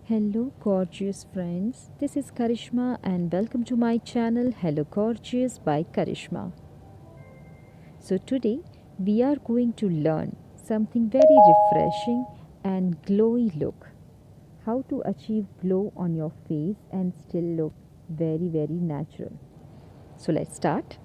Hello gorgeous friends, this is Karishma and welcome to my channel Hello Gorgeous by Karishma. So today we are going to learn something very refreshing and glowy look. How to achieve glow on your face and still look very natural. So let's start.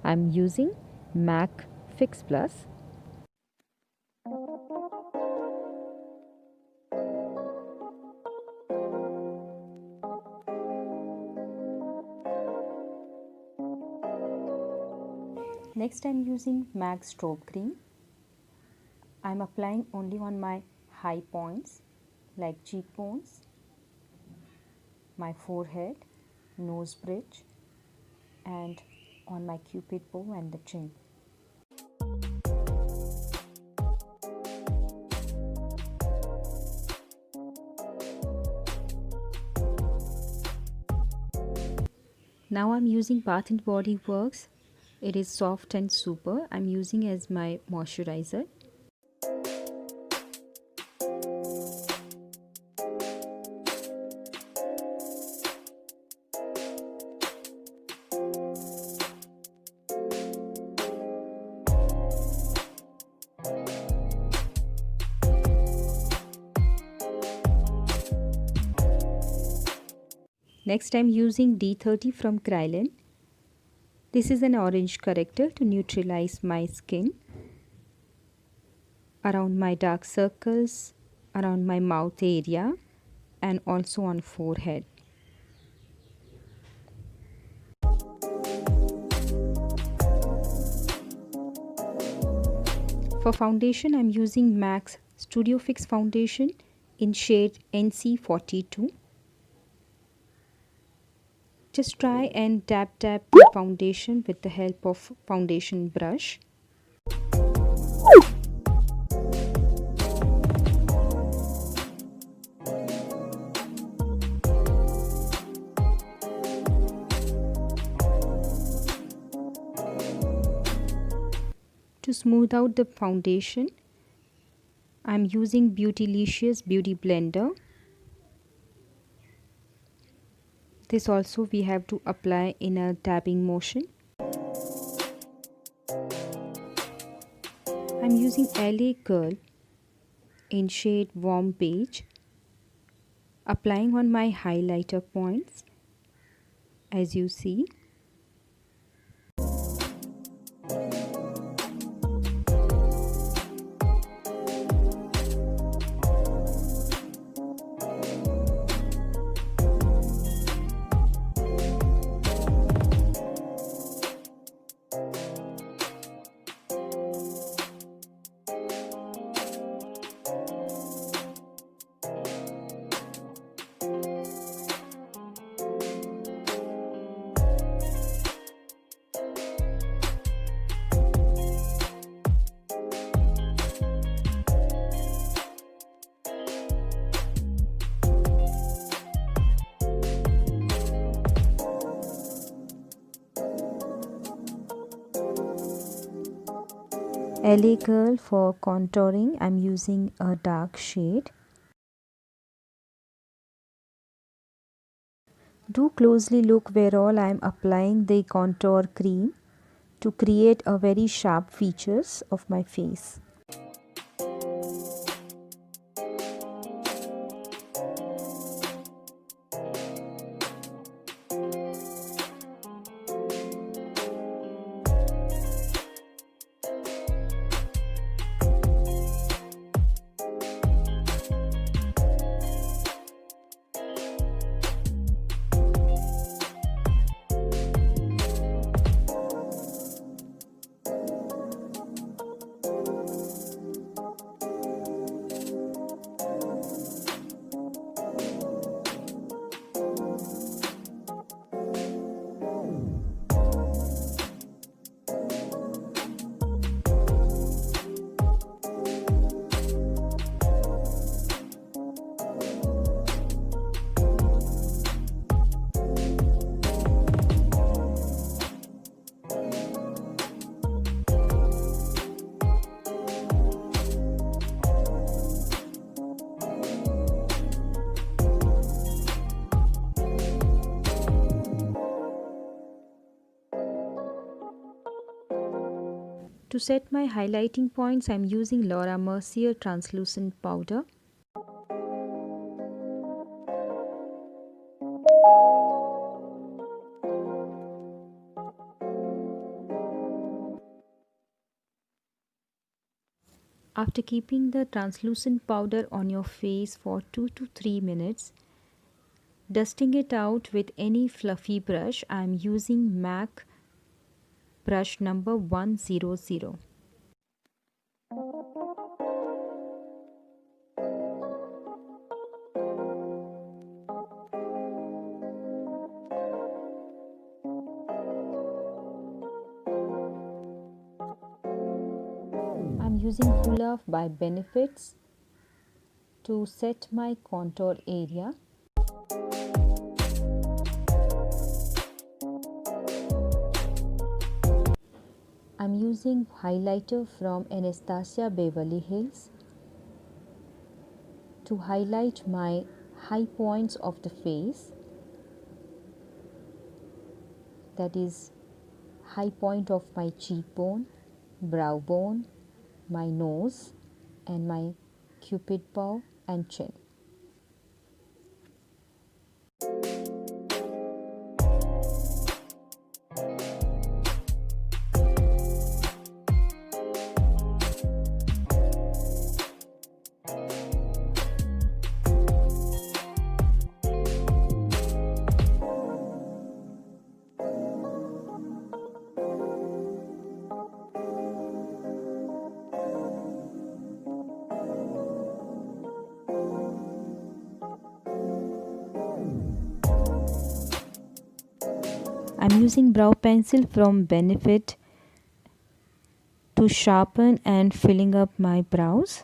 I'm using MAC Fix Plus. Next I'm using MAC STROB cream. I'm applying only on my high points like cheekbones, my forehead, nose bridge and on my cupid bow and the chin. Now I'm using Bath and Body Works. It is soft and super. I'm using as my moisturizer. Next I'm using D30 from Kryolan. This is an orange corrector to neutralize my skin around my dark circles, around my mouth area and also on forehead. For foundation I'm using MAC's Studio Fix foundation in shade NC42. Just try and tap the foundation with the help of foundation brush. To smooth out the foundation, I'm using Beautilicious Beauty Blender. This also we have to apply in a tapping motion. I'm using LA Girl in shade Warm Beige, applying on my highlighter points as you see. LA Girl for contouring, I'm using a dark shade. Do closely look where all I am applying the contour cream to create a very sharp features of my face. To set my highlighting points, I am using Mercier Translucent powder. After keeping the translucent powder on your face for 2 to 3 minutes, dusting it out with any fluffy brush, I am using MAC brush number 100. I'm using hoola by Benefits to set my contour area. I'm using highlighter from Anastasia Beverly Hills to highlight my high points of the face, that is high point of my cheekbone, brow bone, my nose and my cupid bow and chin. I'm using brow pencil from Benefit to sharpen and filling up my brows.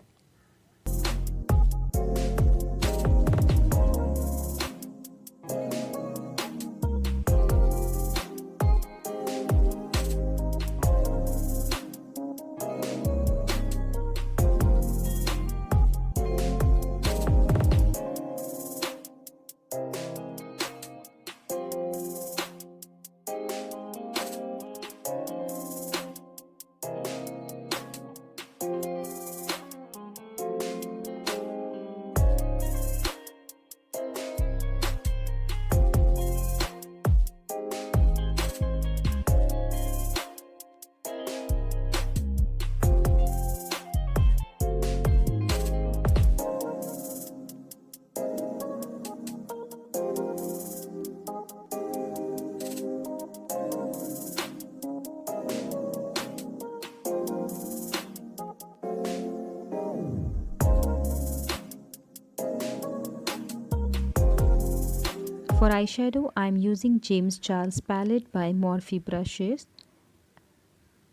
For eyeshadow, I am using James Charles palette by Morphe brushes.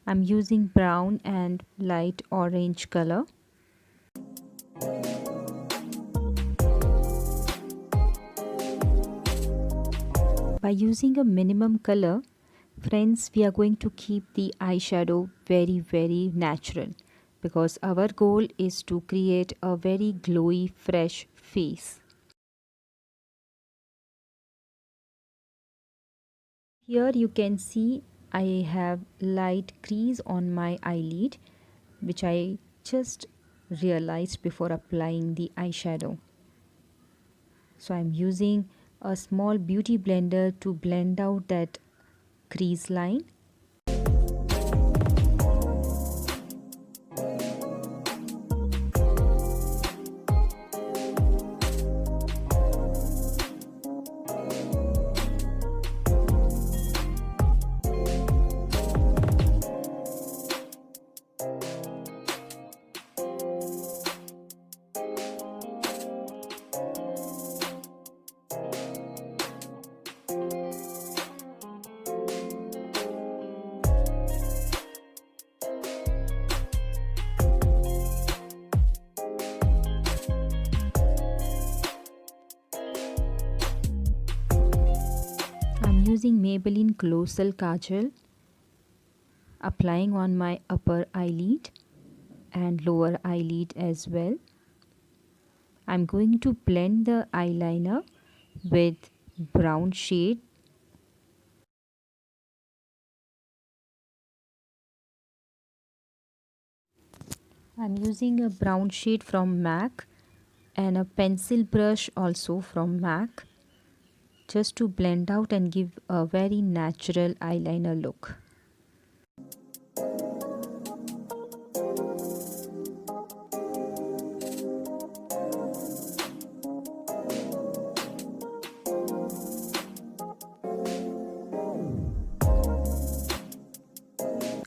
I am using brown and light orange color. By using a minimum color, friends, we are going to keep the eyeshadow very natural, because our goal is to create a very glowy, fresh face. Here you can see I have light crease on my eyelid, which I just realized before applying the eyeshadow. So I'm using a small beauty blender to blend out that crease line. Using Maybelline Colossal Kajal, applying on my upper eyelid and lower eyelid as well. I'm going to blend the eyeliner with brown shade. I'm using a brown shade from MAC and a pencil brush also from MAC, just to blend out and give a very natural eyeliner look.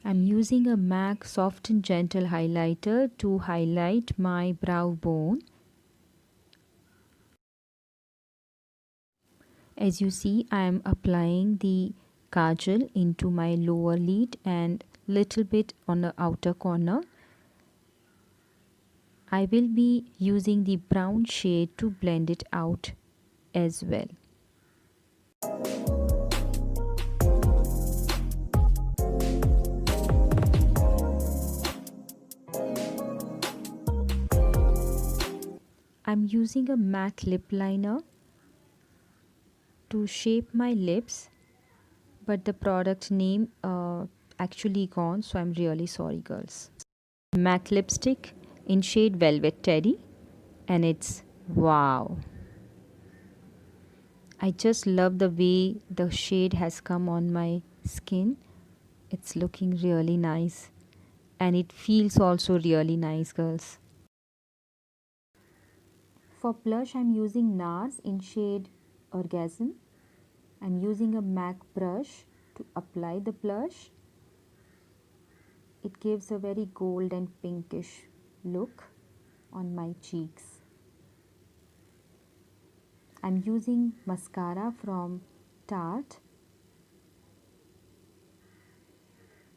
I'm using a MAC Soft and Gentle highlighter to highlight my brow bone. As you see, I am applying the kajal into my lower lid and little bit on the outer corner. I will be using the brown shade to blend it out as well. I'm using a matte lip liner to shape my lips, but the product name actually gone, so I'm really sorry girls. Matte lipstick in shade Velvet Teddy, and it's wow. I just love the way the shade has come on my skin. It's looking really nice, and it feels also really nice girls. For blush, I'm using Nars in shade Orgasm. I'm using a MAC brush to apply the blush. It gives a very gold and pinkish look on my cheeks. I'm using mascara from Tarte.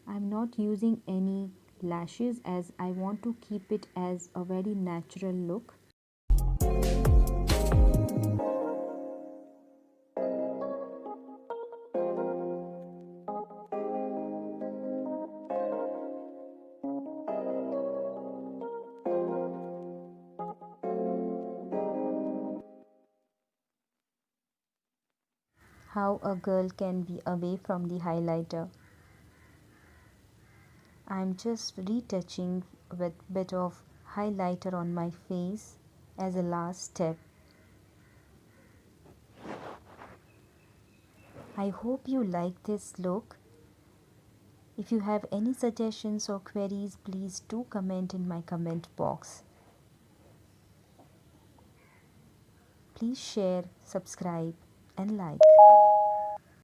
I'm not using any lashes as I want to keep it as a very natural look. How a girl can be away from the highlighter. I'm just retouching with bit of highlighter on my face as a last step. I hope you like this look. If you have any suggestions or queries, please do comment in my comment box. Please share, subscribe and like.